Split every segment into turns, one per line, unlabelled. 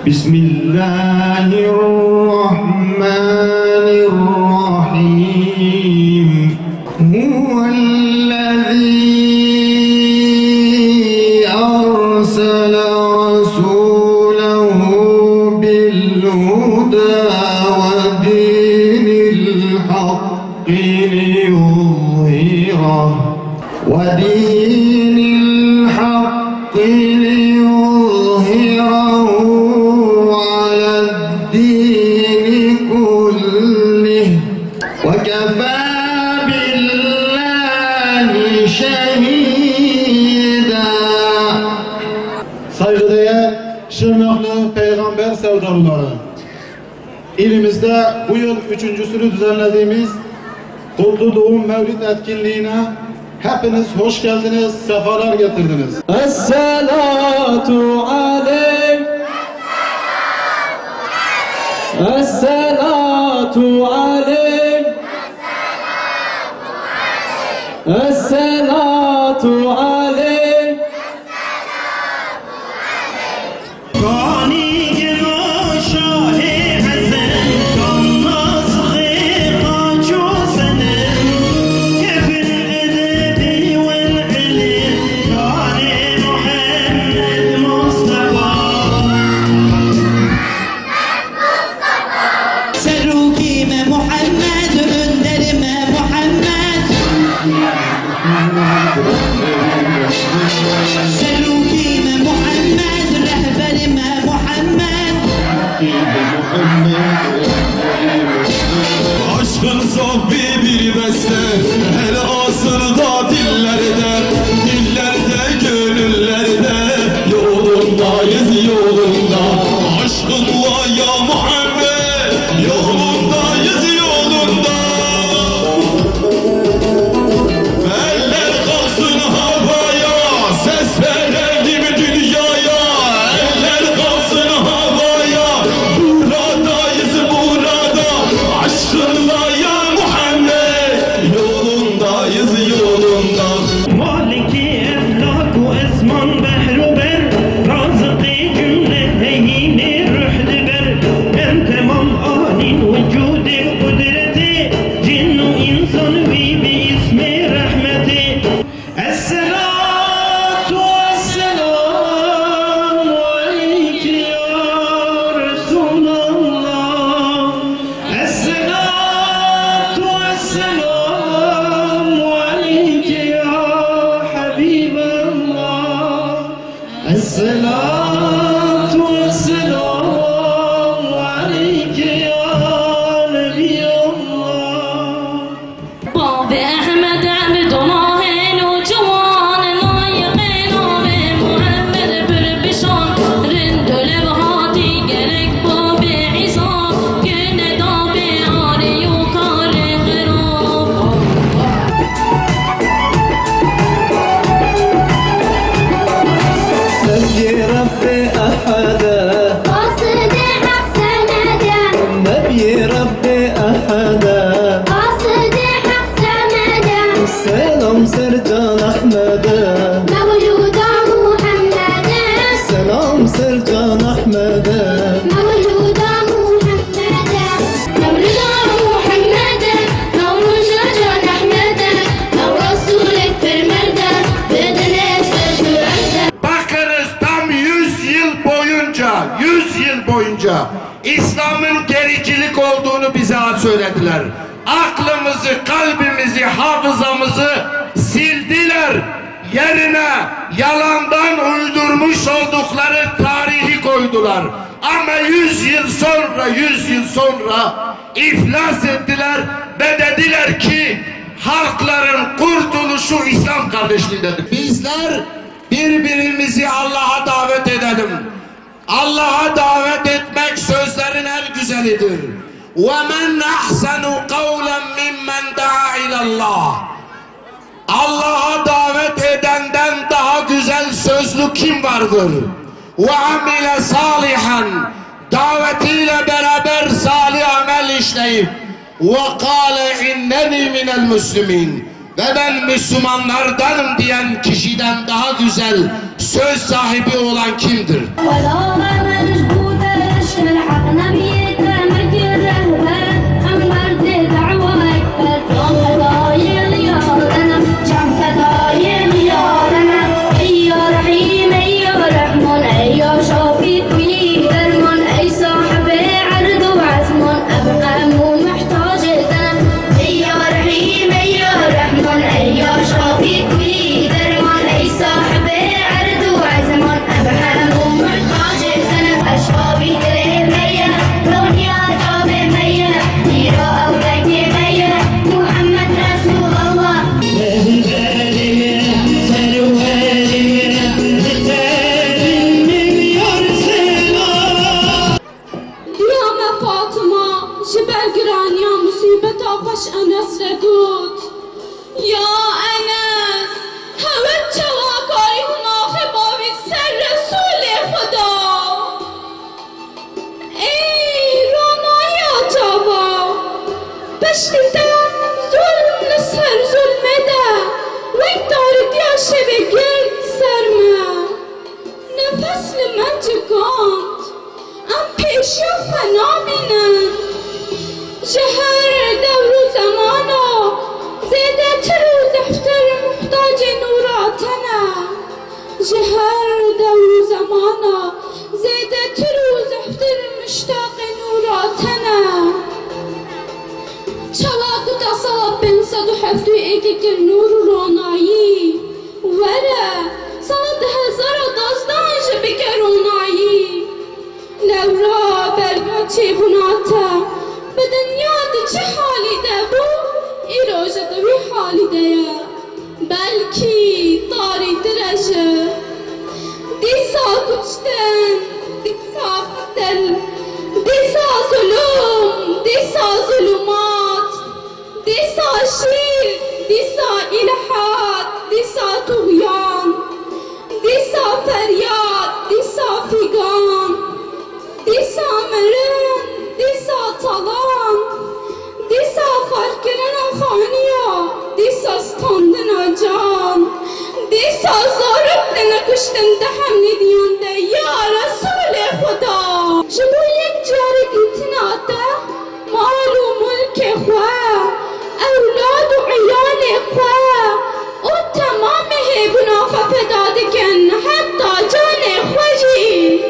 Bismillahirrahmanirrahim. Huvellezî arsala rasûlehu bil-hudâ ve dînil hakkı liyuzhirahu aled-dîni kullih ve kefâ billâhi şehîdâ.
Saygıdeğer Şırnaklı Peygamber sevdalıları, ilimizde bu yıl üçüncüsünü düzenlediğimiz Kutlu Doğum Mevlid etkinliğine hepiniz hoş geldiniz, sefalar getirdiniz.
Esselatu aleyk, esselatu aleyk, esselatu aleyk.
Aşkın sohbi bir beste, her asırda dillerde, dillerde, gönüllerde, yolundayız yolunda. Aşkınla ya Muhammed, yolundayız yolunda. Eller kalksın havaya, ses verelim dünyaya. Eller kalksın havaya, buradayız burada. Aşkınla ya Muhammed, yolundayız yolunda.
Maliki eflak ve esman behru ber, razık-ı cümle heyni rühd ber. En temam anin vücud-i kudreti, cinnu insan vi bi ismi rahmeti. Esselatu esselamu aleyke ya Resulallah. Esselatu esselamu aleyke ya Habiballah. Esselatu esselamu aleyke ya Nebiyallah.
باب احمد عبدالله نوجوان لایق نام محمد بربشان رند و لبهاتی گرک باب عیسی که ندا به آری و کار قرار.
نبي ربي أحدا،
قصد حق سندا،
نبي ربي أحدا.
قصد حق سندا،
سلام سرجان أحمدا،
موجودا محمدا،
سلام سرجان أحمدا.
موجودا محمدا، مولدا محمدا، نور شجان أحمدا، نور رسولك فرمدا، بدنا سجودا.
Bakınız tam 100 yıl boyunca İslam'ın gericilik olduğunu bize söylediler. Aklımızı, kalbimizi, hafızamızı sildiler. Yerine yalandan uydurmuş oldukları tarihi koydular. Ama 100 yıl sonra iflas ettiler ve dediler ki halkların kurtuluşu İslam kardeşliğindedir. Bizler birbirimizi Allah'a davet edelim. Allah'a davet etmek sözlerin en güzelidir. وَمَنْ أَحْسَنُ قَوْلًا مِمَّنْ دَعَا إِلَى اللّٰهِ. Allah'a davet edenden daha güzel sözlü kim vardır? وَعَمِلَ صَالِحًا. Davetiyle beraber salih amel işleyip وَقَالَ اِنَّنِي مِنَ الْمُسْلِمِينَ. Ve ben Müslümanlardanım diyen kişiden daha güzel söz sahibi olan kimdir?
ولا مجبودا خوش انس را گوت یا انس هوت چواکاری هناخه باوی سر رسول خدا ای رانای آتابا پشتیدم ظلم سر ظلمه ده و این داردی شب گرد سرمه نفس من جگاند ام پیشی و فنا بینن جهر دور و زمانا زیده تر و زفتر محتاج نوراتنه جهر دور و زمانا زیده تر و زفتر مشتاق نوراتنه چواکو تا سال 507 ایگه گر نور و رونایی وره سال 2012 جبه گر رونایی لورا برگا چه بناته به دنیا ده چه حالی ده بو ای روژه دوی حالی ده بلکی داری درجه دیسا کچتن دیسا قتل دیسا ظلم دیسا ظلمات دیسا شیر دیسا الحاد دیسا طغیان دیسا فریاد دیسا فیگان دیسا مرن دیسا طلان دیسا خارکرن خانیا دیسا ستاندن جان دیسا زارتن کشتن ده هم ندیان ده یا رسول خدا جبو یک جاری گیتناته مال و ملک خواه اولاد و عیال خواه او تمام هیبنا فداده کن حتی جان خوشی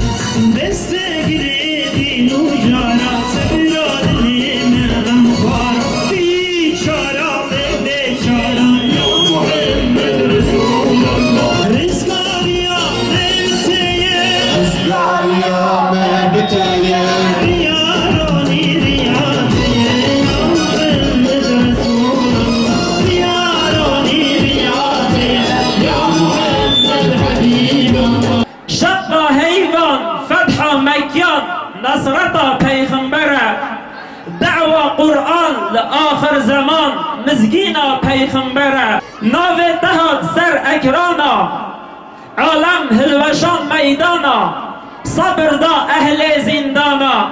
نصرتا پیغمبره دعوة قرآن لآخر زمان مزگینا پیغمبره ناوی دهات سر اکرانا عالم هلوشان میدانا صبر دا اهل زندانا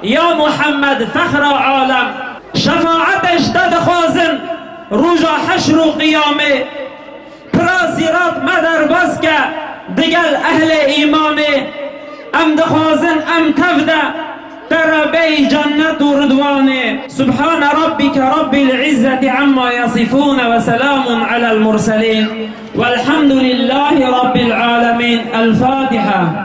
یا محمد فخر عالم شفاعتش داد خوازن روژا حشر و قیامه پرازیرات مدر بس که دگل اهل ایمانه ام دخوازن ام تفده در بی جنت و رضوانه سبحان ربك رب العزة عما يصفون وسلام على المرسلين والحمد لله رب العالمين الفاتحة.